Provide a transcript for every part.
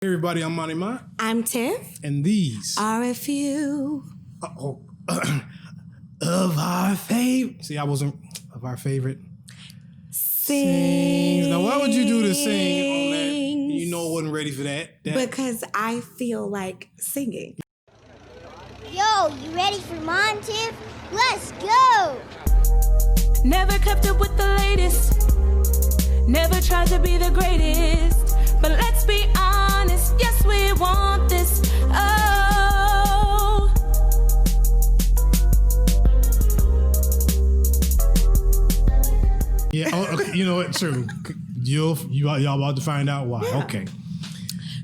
Hey everybody, I'm Monty Mont. I'm Tiff. And these are a few of our favorite. See, I wasn't of our favorite sings. Now, why would you do the sing on that? You know I wasn't ready for that. Because I feel like singing. Yo, you ready for Mon Tiff? Let's go! Never kept up with the latest. Never tried to be the greatest. But let's be honest, yes, we want this. Oh. Yeah, okay, you know what? True. Y'all about to find out why. Yeah. Okay.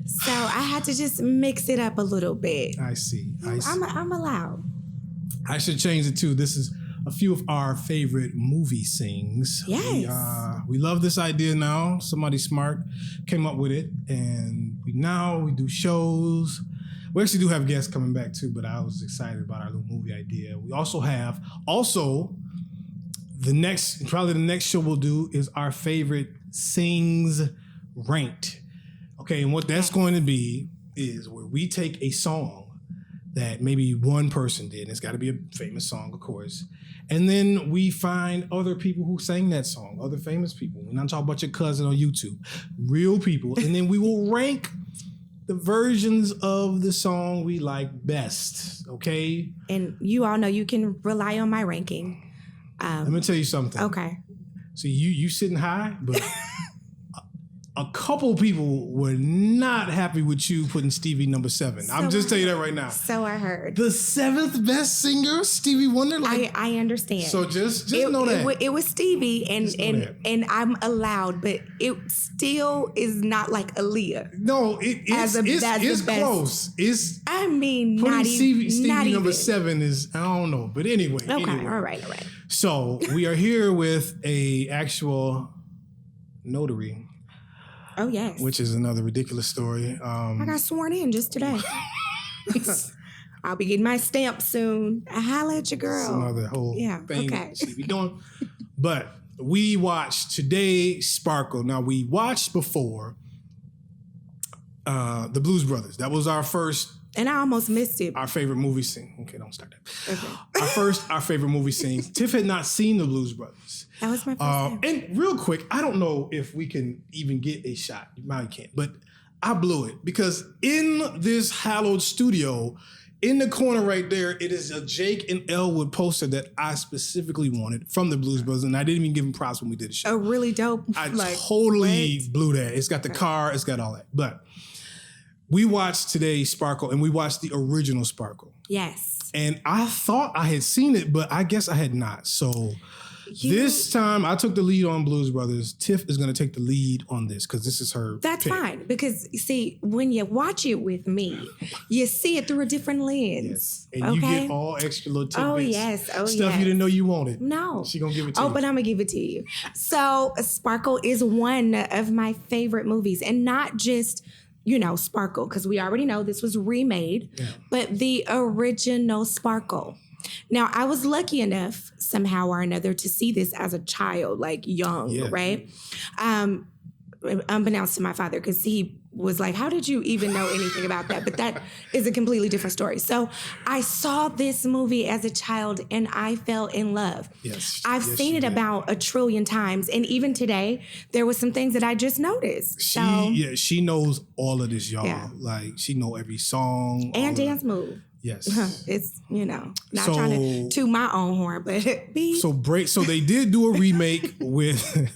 So I had to just mix it up a little bit. I see. I'm allowed. I should change it too. This is a few of our favorite movie sings. Yes. We love this idea now. Somebody smart came up with it. And we do shows. We actually do have guests coming back too, but I was excited about our little movie idea. We also have, the next show we'll do is our favorite sings ranked. Okay, and what that's going to be is where we take a song that maybe one person did, and it's got to be a famous song, of course. And then we find other people who sang that song, other famous people. We're not talking about your cousin on YouTube, real people. And then we will rank the versions of the song we like best, okay? And you all know you can rely on my ranking. Let me tell you something. Okay. So you sitting high, but a couple people were not happy with you putting Stevie number 7. I'm just telling you that right now. So I heard. The 7th best singer, Stevie Wonder. I understand. So just know that. It was Stevie, and I'm allowed, but it still is not like Aaliyah. No, it's close. I mean, putting not Stevie not number even. 7 is, I don't know. But anyway. Okay, anyway. all right. So we are here with a actual notary. Oh, yes. Which is another ridiculous story. I got sworn in just today. I'll be getting my stamp soon. Holla at your girl. It's another whole thing okay. she be doing. But we watched today Sparkle. Now, we watched before The Blues Brothers. That was our first. And I almost missed it. Our favorite movie scene. Okay, don't start that. Okay. Our favorite movie scene. Tiff had not seen The Blues Brothers. That was my first time. And real quick, I don't know if we can even get a shot. You probably can't. But I blew it because in this hallowed studio, in the corner right there, it is a Jake and Elwood poster that I specifically wanted from The Blues Brothers. And I didn't even give them props when we did the show. A really dope. I totally blew that. It's got the car. It's got all that. But we watched today Sparkle, and we watched the original Sparkle. Yes. And I thought I had seen it, but I guess I had not. So this time I took the lead on Blues Brothers. Tiff is going to take the lead on this because this is her That's pick. fine. Because, see, when you watch it with me, you see it through a different lens. Yes. And you get all extra little tidbits. Oh, yes. Stuff you didn't know you wanted. No. She going to give it to you. Oh, but I'm going to give it to you. So Sparkle is one of my favorite movies. And not just, Sparkle, because we already know this was remade, but the original Sparkle. Now, I was lucky enough, somehow or another, to see this as a child, like young, right? Unbeknownst to my father, because he was like, how did you even know anything about that? But that is a completely different story. So I saw this movie as a child and I fell in love. Yes. I've seen it about 1 trillion times. And even today, there was some things that I just noticed. She knows all of this, y'all. Yeah. Like, she know every song. And dance move. Yes. It's, not trying to toot my own horn, but So they did do a remake with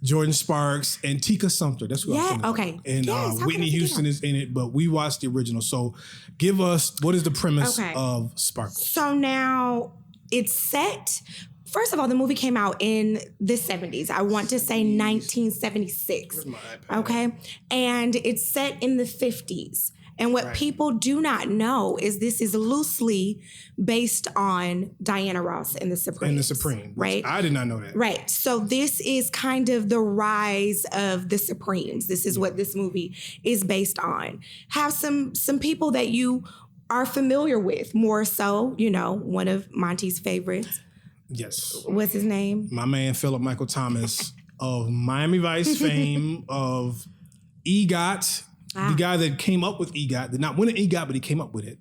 Jordan Sparks and Tika Sumpter. That's who I'm okay. And Whitney Houston is in it, but we watched the original. So give us, what is the premise of Sparkle? So now it's set. First of all, the movie came out in the 70s. I want to say 1976. Okay. And it's set in the 50s. And what people do not know is this is loosely based on Diana Ross and the Supremes. And the Supremes. Right? I did not know that. Right. So this is kind of the rise of the Supremes. This is what this movie is based on. Have some people that you are familiar with, more so, one of Monty's favorites. Yes. What's his name? My man, Philip Michael Thomas of Miami Vice fame, of EGOT, the guy that came up with EGOT, did not win an EGOT, but he came up with it.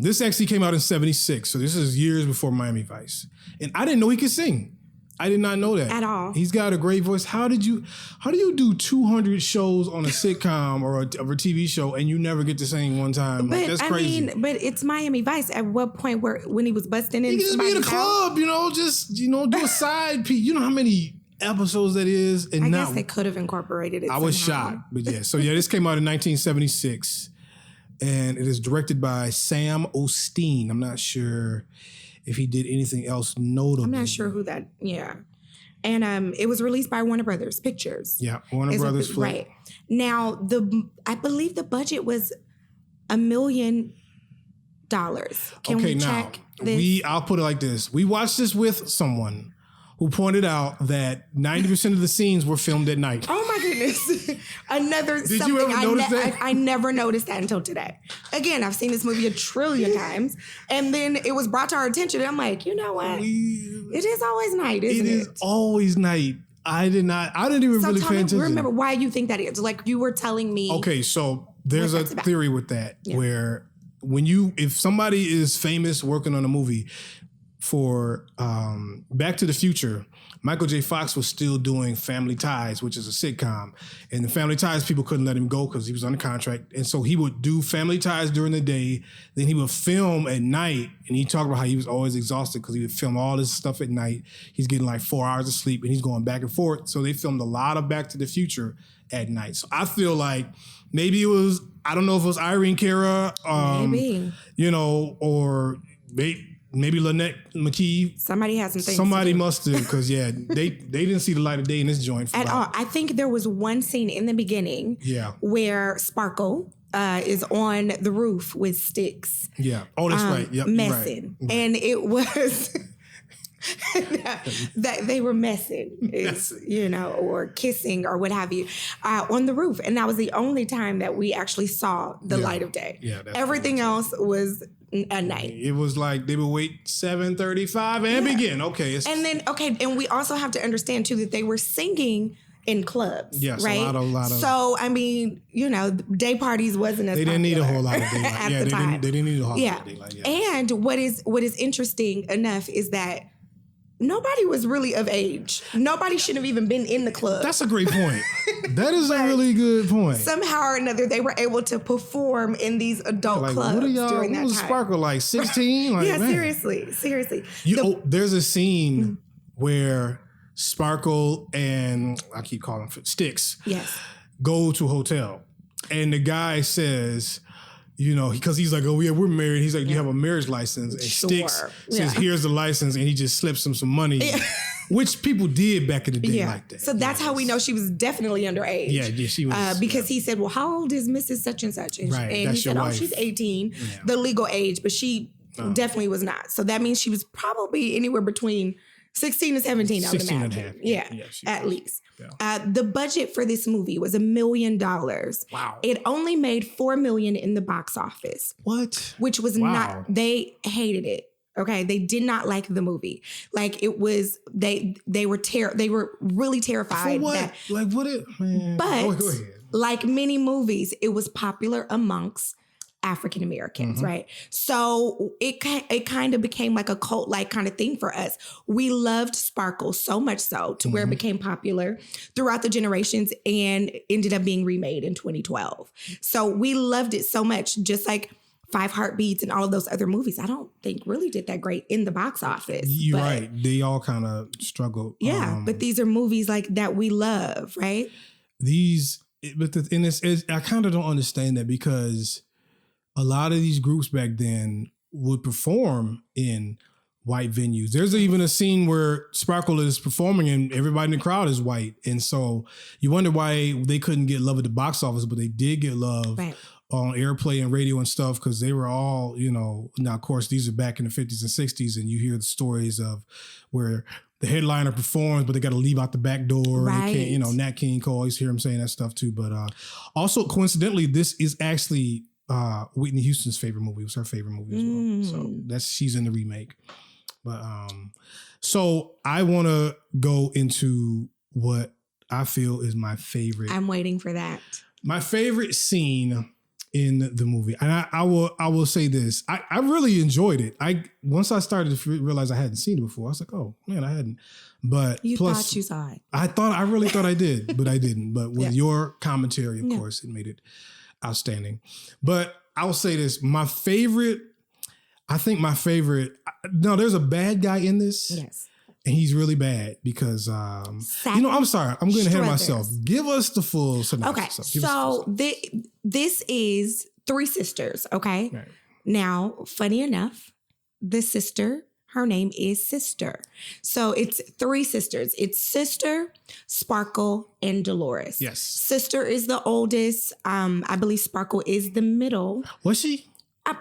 This actually came out in 76, so this is years before Miami Vice. And I didn't know he could sing. I did not know that. At all. He's got a great voice. How do you do 200 shows on a sitcom or a TV show and you never get to sing one time? But like, that's crazy. but it's Miami Vice. At what point when he was busting in? You can just be in a club, do a side piece. You know how many episodes that is? And I now, guess they could have incorporated it. I was somehow. shocked. But yeah, so yeah, this came out in 1976 and it is directed by Sam Osteen. I'm not sure if he did anything else notable. I'm not sure who that, yeah. And it was released by Warner Brothers Pictures. Yeah, Warner Brothers. Right. Now, I believe the budget was $1 million. Can we check this? I'll put it like this. We watched this with someone who pointed out that 90% of the scenes were filmed at night. Oh my goodness. Did you ever notice that? I never noticed that until today. Again, I've seen this movie 1 trillion times. And then it was brought to our attention. And I'm like, you know what? It is always night, isn't it? It is always night. I didn't even really pay attention. Remember why you think that is. Like you were telling me. Okay, so there's a theory with that where if somebody is famous working on a movie, for Back to the Future, Michael J. Fox was still doing Family Ties, which is a sitcom. And the Family Ties people couldn't let him go because he was under contract. And so he would do Family Ties during the day. Then he would film at night. And he talked about how he was always exhausted because he would film all this stuff at night. He's getting like 4 hours of sleep and he's going back and forth. So they filmed a lot of Back to the Future at night. So I feel like maybe it was, I don't know if it was Irene Cara, maybe. Or maybe Lynette McKee. Somebody has some things. Somebody must have, because they didn't see the light of day in this joint at all. I think there was one scene in the beginning, where Sparkle is on the roof with sticks. Yeah. Oh, that's right. Yep. Messing, right. And it was that they were messing, or kissing or what have you, on the roof, and that was the only time that we actually saw the light of day. Yeah. Everything else was at night. It was like they would wait 7:35 and begin. Okay. And we also have to understand too that they were singing in clubs. Yes, right? A lot of. So I mean, day parties wasn't as. They didn't need a whole lot of daylight. At the time. They didn't need a whole lot of daylight. Yeah. And what is interesting enough is that nobody was really of age. Nobody should have even been in the club. That's a great point. That is a really good point. Somehow or another, they were able to perform in these adult clubs during that time. What was Sparkle, like 16? Yeah, man. Seriously. There's a scene where Sparkle and, I keep calling him Sticks, go to a hotel. And the guy says, because he's like, oh yeah, we're married. He's like, do you have a marriage license? And Sticks says, here's the license, and he just slips him some money, which people did back in the day like that. So that's how we know she was definitely underage. Yeah, she was. Because he said, well, how old is Mrs. Such and Such? And he said, oh, she's 18, the legal age, but she definitely was not. So that means she was probably anywhere between 16 and 17, I would imagine. And a half. Yeah, at least. Yeah. The budget for this movie was $1 million. Wow. It only made $4 million in the box office. What? Which was not, they hated it. Okay. They did not like the movie. Like it was, they were really terrified. For what? But go ahead. Like many movies, it was popular amongst African Americans, right? So it kind of became like a cult-like kind of thing for us. We loved Sparkle so much so to where it became popular throughout the generations and ended up being remade in 2012. So we loved it so much, just like Five Heartbeats and all of those other movies. I don't think really did that great in the box office. You're right. They all kind of struggled. Yeah, but these are movies like that we love, right? I kind of don't understand that because a lot of these groups back then would perform in white venues. There's even a scene where Sparkle is performing and everybody in the crowd is white. And so you wonder why they couldn't get love at the box office, but they did get love on airplay and radio and stuff because they were all, now of course these are back in the 50s and 60s and you hear the stories of where the headliner performs, but they got to leave out the back door. Right. They can't, Nat King Cole, always hear him saying that stuff too. But also coincidentally, this is actually Whitney Houston's favorite movie. It was her favorite movie as well. So she's in the remake. But so I want to go into what I feel is my favorite. I'm waiting for that. My favorite scene in the movie, and I will say this, I really enjoyed it. Once I started to realize I hadn't seen it before, I was like, oh man, I hadn't. But You plus, thought you saw it. I really thought I did, but I didn't. But with your commentary, of course, it made it outstanding. But I'll say this, no, there's a bad guy in this. Yes. And he's really bad because, I'm sorry, I'm going ahead of myself. Give us the full synopsis. Okay, so this is three sisters, okay? Right. Now, funny enough, the sister, her name is Sister. So it's three sisters. It's Sister, Sparkle, and Dolores. Yes. Sister is the oldest. I believe Sparkle is the middle. Was she?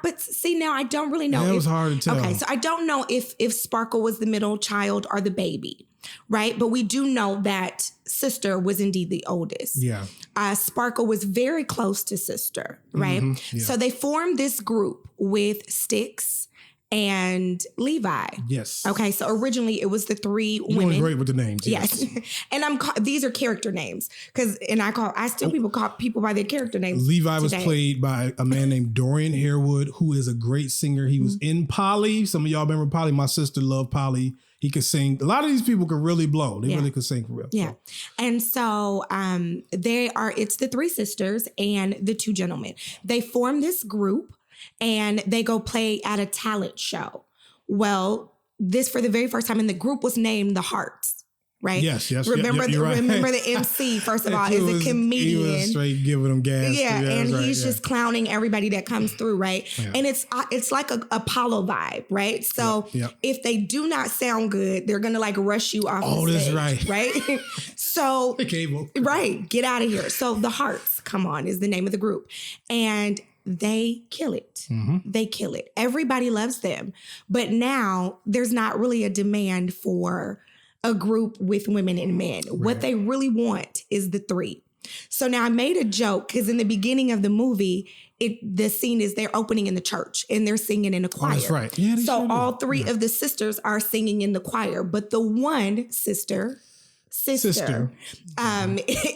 But see, now I don't really know. It was hard to tell. Okay, so I don't know if Sparkle was the middle child or the baby, right? But we do know that Sister was indeed the oldest. Yeah. Sparkle was very close to Sister, right? Mm-hmm, yeah. So they formed this group with Styx and Levi. Yes. Okay, so originally it was the three You're women. doing great with the names. Yes. And these are character names I still people call people by their character names. Levi was played by a man named Dorian Harewood, who is a great singer. He was in Polly. Some of y'all remember Polly. My sister loved Polly. He could sing. A lot of these people could really blow. They really could sing for real. Yeah. And so it's the three sisters and the two gentlemen. They form this group and they go play at a talent show. Well, this for the very first time, and the group was named the Hearts, right? Yes. Remember, right. Remember the MC, first of all, is a comedian. He was straight giving them gas. Yeah, and he's just clowning everybody that comes through, right? Yeah. And it's like a Apollo vibe, right? So if they do not sound good, they're gonna like rush you off the stage. That's right. Right? So cable. Right, get out of here. So the Hearts, come on, is the name of the group. And they kill it. Mm-hmm. They kill it. Everybody loves them. But now there's not really a demand for a group with women and men. Right. What they really want is the three. So now I made a joke because in the beginning of the movie, the scene is they're opening in the church and they're singing in a choir. Oh, that's right. Yeah, so all three of the sisters are singing in the choir, but the one sister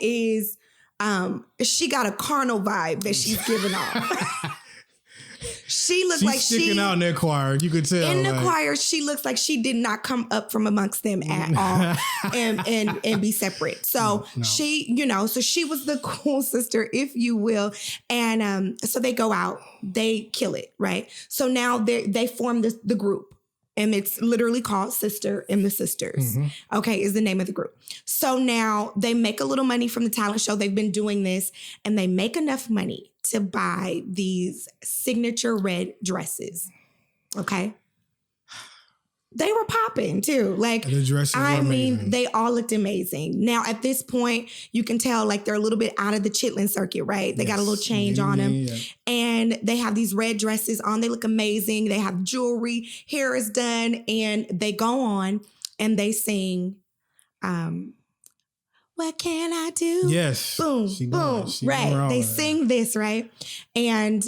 is she got a carnal vibe that she's giving off. She looks like she's sticking out in that choir. You could tell. In the choir, she looks like she did not come up from amongst them at all and be separate. So she, so she was the cool sister, if you will. And so they go out, they kill it, right? So now they form the group. And it's literally called Sister and the Sisters. Mm-hmm. Okay, is the name of the group. So now they make a little money from the talent show. They've been doing this, and they make enough money to buy these signature red dresses. Okay. They were popping too. Like, the dresses were amazing. They all looked amazing. Now at this point, you can tell like they're a little bit out of the chitlin circuit, right? They got a little change on them. Yeah. And they have these red dresses on. They look amazing. They have jewelry, hair is done, and they go on and they sing, what can I do? Yes. Boom, boom. Right. They sing this, right? And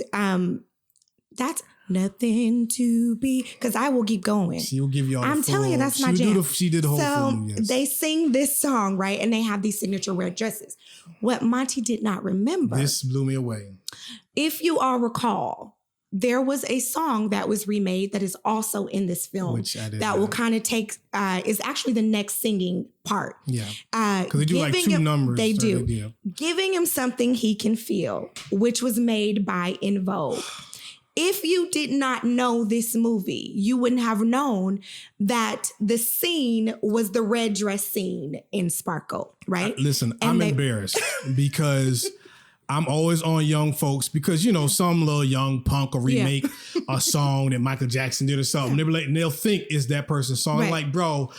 that's nothing to be, because I will keep going. She will give you all I'm telling you, that's my jam. She did the whole film. Yes. They sing this song, right? And they have these signature red dresses. What Monty did not remember. This blew me away. If you all recall, there was a song that was remade that is also in this film. Which I did that will kind of take, is actually the next singing part. Yeah. Because they do like two numbers. They do. Giving him something he can feel, which was made by In Vogue. If you did not know this movie, you wouldn't have known that the scene was the red dress scene in Sparkle, right? Listen, I'm embarrassed because I'm always on young folks because, some little young punk will remake a song that Michael Jackson did or something. They'll think it's that person's song. Right. Like, bro,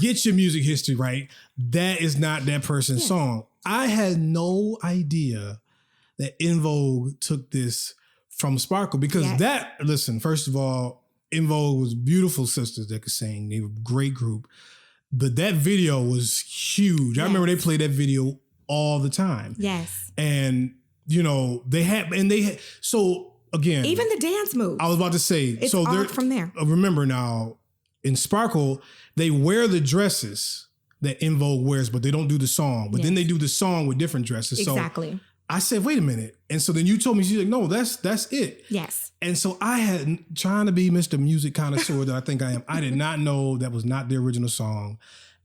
get your music history right. That is not that person's song. I had no idea that In Vogue took this from Sparkle because first of all, In Vogue was beautiful sisters that could sing. They were a great group. But that video was huge. I remember they played that video all the time. Yes. And, they had, so again. Even the dance moves. I was about to say. It's all from there. Remember now, in Sparkle, they wear the dresses that In Vogue wears, but they don't do the song. But then they do the song with different dresses. Exactly. So I said, wait a minute. And so then you told me, she's like, no, that's it. Yes. And so I had, trying to be Mr. Music connoisseur that I think I am, I did not know that was not the original song.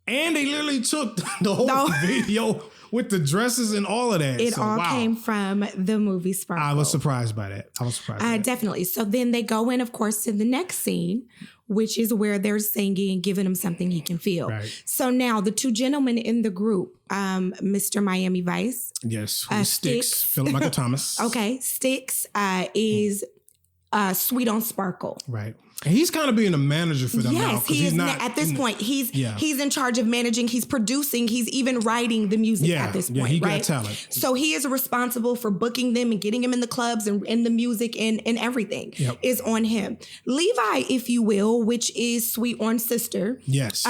And they literally took the whole video with the dresses and all of that. It so, all wow. came from the movie Sparkle. I was surprised by that. Definitely. So then they go in, of course, to the next scene, which is where they're singing and giving him something he can feel. Right. So now the two gentlemen in the group, Mr. Miami Vice. Yes. Sticks. Philip Michael Thomas. Okay. Sticks is Sweet on Sparkle. Right. And he's kind of being a manager for them now. Yes, he is not at this point. He's in charge of managing. He's producing. He's even writing the music at this point. Yeah, he right? got talent. So he is responsible for booking them and getting them in the clubs and in the music and everything is on him. Levi, if you will, which is Sweet on Sister. Yes.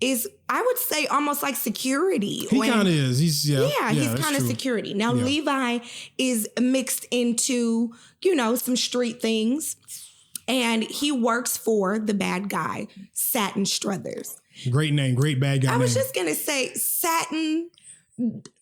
Is I would say almost like security. He kind of is. He's he's kind of security. Now Levi is mixed into some street things. And he works for the bad guy, Satin Struthers. Great name, great bad guy. I was just gonna say Satin,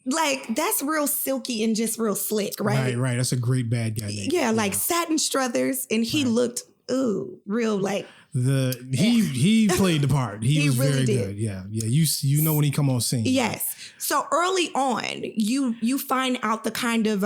like that's real silky and just real slick, right? Right. That's a great bad guy name. Yeah, like Satin Struthers, and he looked real like he played the part. He was really very did. good. Yeah. You know when he come on scene. Yes. So early on, you find out the kind of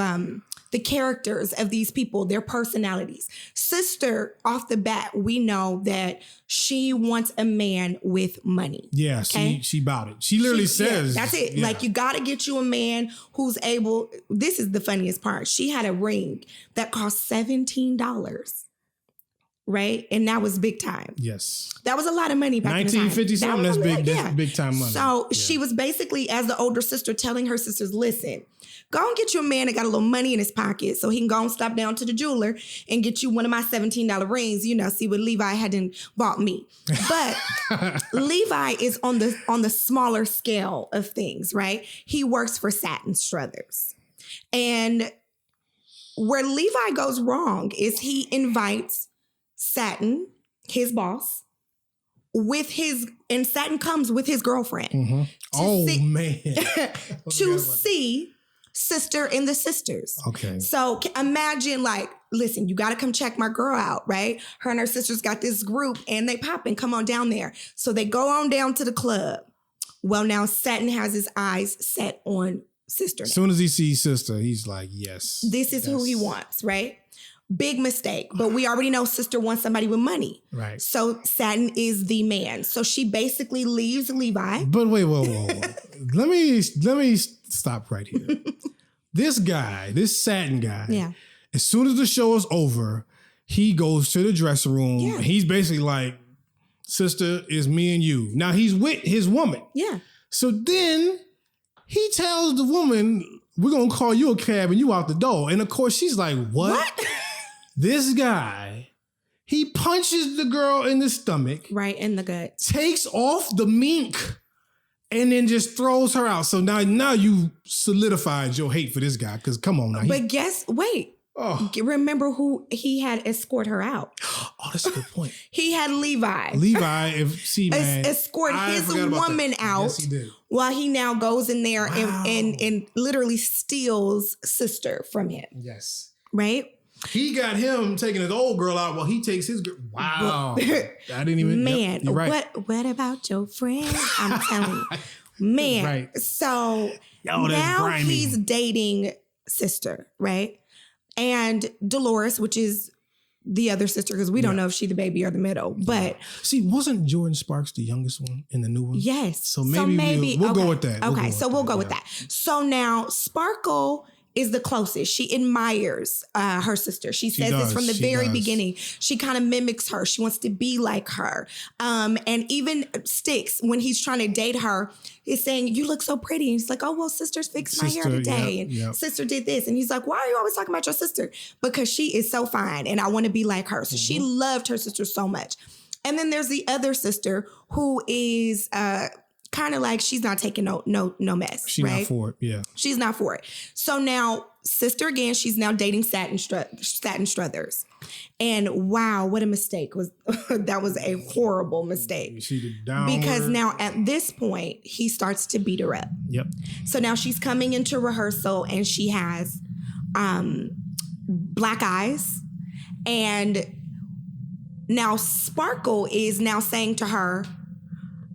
the characters of these people, their personalities. Sister, off the bat, we know that she wants a man with money. Yeah, okay? she bought it. She literally says. That's it. Yeah. Like, you got to get you a man who's able. This is the funniest part. She had a ring that cost $17. Right? And that was big time. Yes. That was a lot of money back in the time. 1950 something, that's big. That's big time money. So she was basically, as the older sister, telling her sisters, listen, go and get you a man that got a little money in his pocket so he can go and stop down to the jeweler and get you one of my $17 rings, see what Levi hadn't bought me. But Levi is on the smaller scale of things, right? He works for Satin Struthers. And where Levi goes wrong is he invites Satin, his boss, and Satin comes with his girlfriend. Mm-hmm. Man. To see Sister and the Sisters. Okay. So imagine, like, listen, you got to come check my girl out, right? Her and her sisters got this group and they popping. Come on down there. So they go on down to the club. Well, now Satin has his eyes set on Sister. As soon as he sees Sister, he's like, yes. This is who he wants, right? Big mistake. But we already know Sister wants somebody with money. Right. So Satin is the man. So she basically leaves Levi. But wait, whoa. let me stop right here. This Satin guy, as soon as the show is over, he goes to the dressing room. Yeah. He's basically like, Sister, it's me and you. Now he's with his woman. Yeah. So then he tells the woman, we're going to call you a cab and you out the door. And of course she's like, what? This guy, he punches the girl in the stomach. Right in the gut. Takes off the mink and then just throws her out. So now you solidified your hate for this guy. Because come on now. But remember who he had escort her out. Oh, that's a good point. He had Levi. Escort his woman out. Yes, he did. While he now goes in there and literally steals Sister from him. Yes. Right? He got him taking his old girl out while he takes his girl. Wow. I didn't even. Man, you're right. What about your friend? I'm telling you. Man. Right. So now he's dating Sister, right? And Dolores, which is the other sister, because we don't know if she's the baby or the middle. But see, wasn't Jordan Sparks the youngest one in the new one? Yes. So maybe we'll go with that. We'll go with that. So now Sparkle is the closest. She admires her sister. She says this from the very beginning. She kind of mimics her. She wants to be like her. And even Sticks, when he's trying to date her, is saying, you look so pretty. And he's like, oh, well, Sister's fixed my hair today. And Sister did this. And he's like, why are you always talking about your sister? Because she is so fine and I want to be like her. So she loved her sister so much. And then there's the other sister who is kind of like she's not taking no mess. She's not for it. Yeah. She's not for it. So now sister again, she's now dating Satin Struthers. And wow, what a mistake. That was a horrible mistake. You see the downward. Because now at this point, he starts to beat her up. Yep. So now she's coming into rehearsal and she has black eyes. And now Sparkle is now saying to her,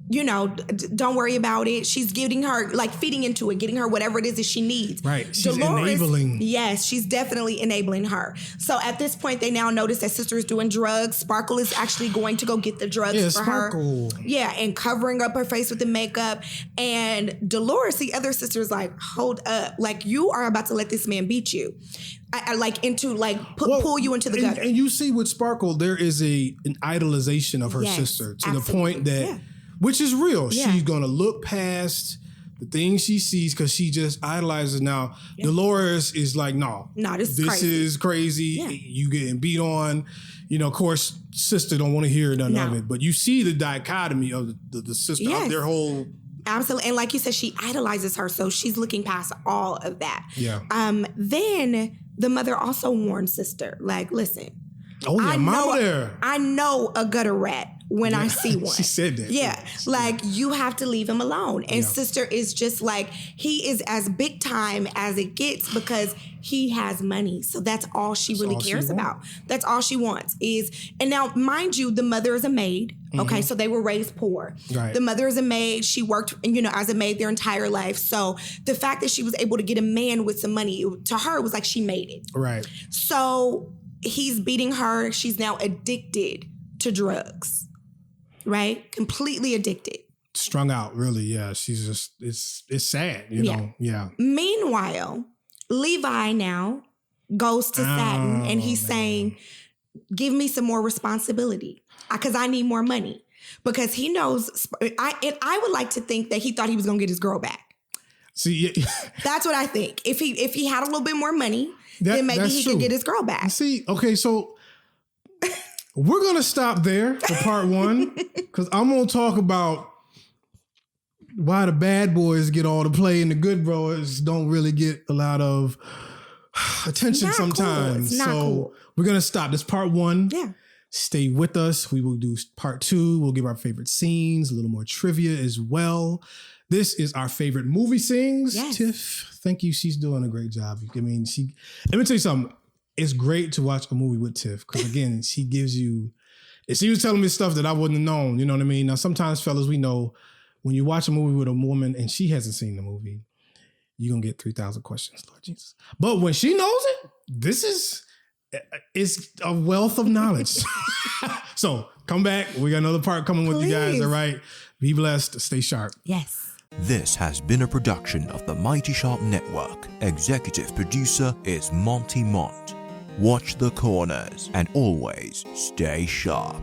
you know, don't worry about it. She's getting her, like feeding into it, getting her whatever it is that she needs. Right. She's enabling. Yes, she's definitely enabling her. So at this point, they now notice that sister is doing drugs. Sparkle is actually going to go get the drugs for Sparkle. her. Yeah, and covering up her face with the makeup. And Dolores, the other sister, is like, hold up. Like, you are about to let this man beat you. Pull you into the gutter. And you see with Sparkle, there is an idolization of her sister to the point that, which is real. Yeah. She's going to look past the things she sees because she just idolizes. Now, Dolores is like, no, this is crazy. Yeah. You getting beat on. You know, of course, sister don't want to hear none of it. But you see the dichotomy of the sister, of their whole... Absolutely. And like you said, she idolizes her. So she's looking past all of that. Yeah. Then the mother also warns sister, like, listen. Oh, yeah, mama there. I know a gutter rat when I see one. She said that. Yeah. Like, you have to leave him alone. And sister is just like, he is as big time as it gets because he has money. So that's all she really cares about. That's all she wants is, and now, mind you, the mother is a maid. Okay, so they were raised poor. Right. The mother is a maid. She worked, you know, as a maid their entire life. So the fact that she was able to get a man with some money, to her, it was like she made it. Right. So he's beating her. She's now addicted to drugs, right? Completely addicted. Strung out, really. Yeah, she's just, it's sad, you know? Yeah. Meanwhile, Levi now goes to Satin and he's saying, give me some more responsibility because I need more money. Because he knows, I would like to think that he thought he was going to get his girl back. See, that's what I think. If he had a little bit more money, then maybe he could get his girl back. See, okay, so we're going to stop there for part one because I'm going to talk about why the bad boys get all the play and the good bros don't really get a lot of attention sometimes. So we're going to stop. This part one. Yeah. Stay with us. We will do part two. We'll give our favorite scenes, a little more trivia as well. This is our favorite movie sings. Yes. Tiff, thank you. She's doing a great job. I mean, let me tell you something. It's great to watch a movie with Tiff because, again, she gives you, she was telling me stuff that I wouldn't have known. You know what I mean? Now, sometimes, fellas, we know when you watch a movie with a woman and she hasn't seen the movie, you're going to get 3,000 questions, Lord Jesus. But when she knows it, it's a wealth of knowledge. So come back. We got another part coming with you guys. All right. Be blessed. Stay sharp. Yes. This has been a production of the Mighty Sharp Network. Executive producer is Monty Mont. Watch the corners and always stay sharp.